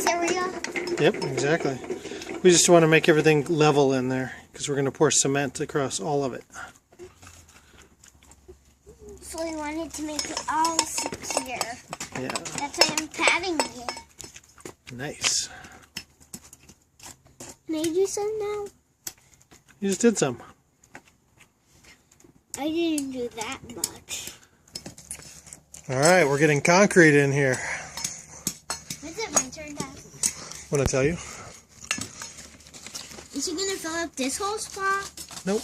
area? Yep, exactly. We just want to make everything level in there because we're going to pour cement across all of it. So we wanted to make it all secure. Yeah. That's why I'm patting it. Nice. Can I do some now? You just did some. I didn't do that much. All right, we're getting concrete in here. Is it my turn, Dad? Want to tell you? Is she going to fill up this whole spot? Nope.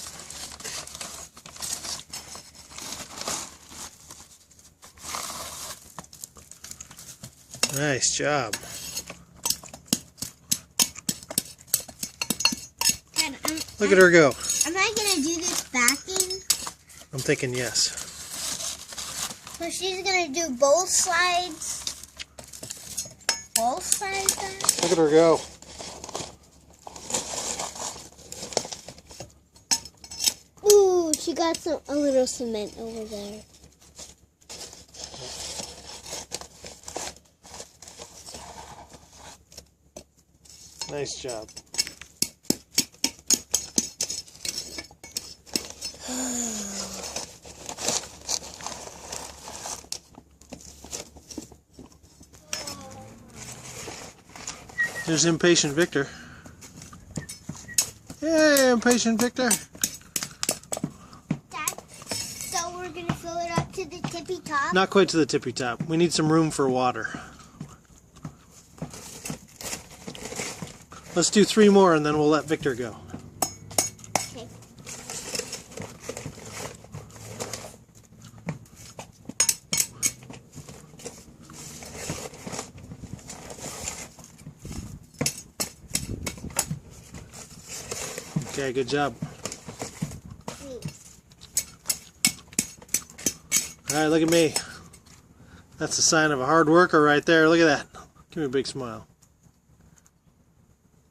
Nice job. Dad, Look at her go. Am I going to do this backing? I'm thinking yes. So she's going to do both sides? Both sides then? Look at her go. Ooh, she got a little cement over there. Nice job. There's impatient Victor. Hey, impatient Victor. Dad, so we're going to fill it up to the tippy top? Not quite to the tippy top. We need some room for water. Let's do 3 more and then we'll let Victor go. Okay. Okay, good job. Alright, look at me. That's a sign of a hard worker right there. Look at that. Give me a big smile.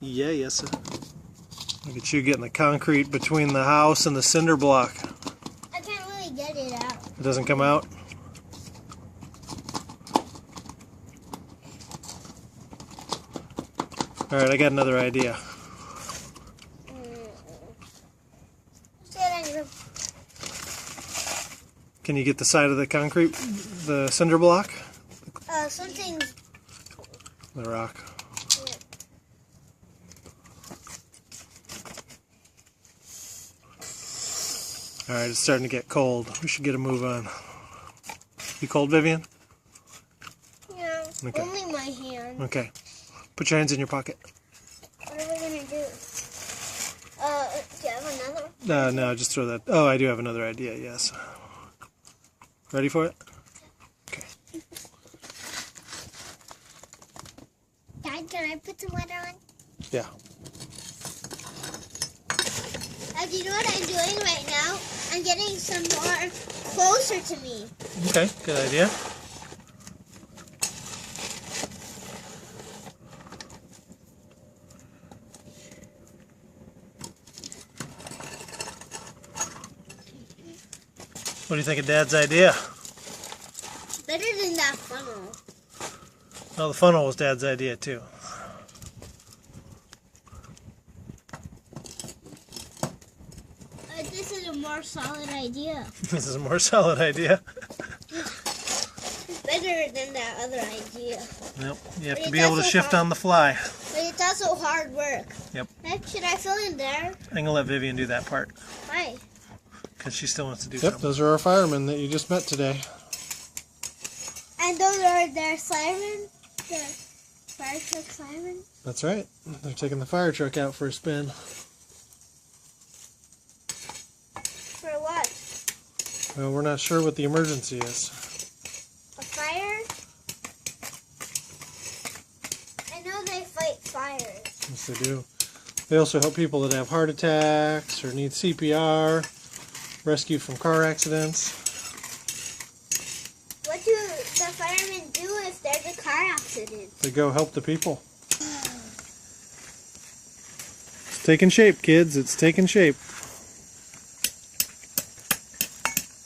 Yeah, yes sir. Look at you getting the concrete between the house and the cinder block. I can't really get it out. It doesn't come out? Alright, I got another idea. Can you get the side of the concrete, the cinder block? Something's... The rock. Yeah. Alright, it's starting to get cold. We should get a move on. You cold, Vivian? Yeah, Okay. only my hand. Okay. Put your hands in your pocket. What are we going to do? Do you have another? No, just throw that. Oh, I do have another idea, yes. Ready for it? Okay. Dad, can I put some water on? Yeah. Do you know what I'm doing right now? I'm getting some more closer to me. Okay, good idea. What do you think of Dad's idea? Better than that funnel. Oh, the funnel was Dad's idea too. This is a more solid idea. This is a more solid idea. Better than that other idea. Nope. You have But to it's be able to also shift hard. on the fly. But it's also hard work. Yep. Should I fill in there? I'm going to let Vivian do that part. Why? Because she still wants to do Yep, something. those are our firemen that you just met today. And those are their sirens? The fire truck sirens? That's right. They're taking the fire truck out for a spin. For what? Well, we're not sure what the emergency is. A fire? I know they fight fires. Yes, they do. They also help people that have heart attacks or need CPR, rescue from car accidents. What do the firemen do if there's a car accident? They go help the people. It's taking shape, kids. It's taking shape.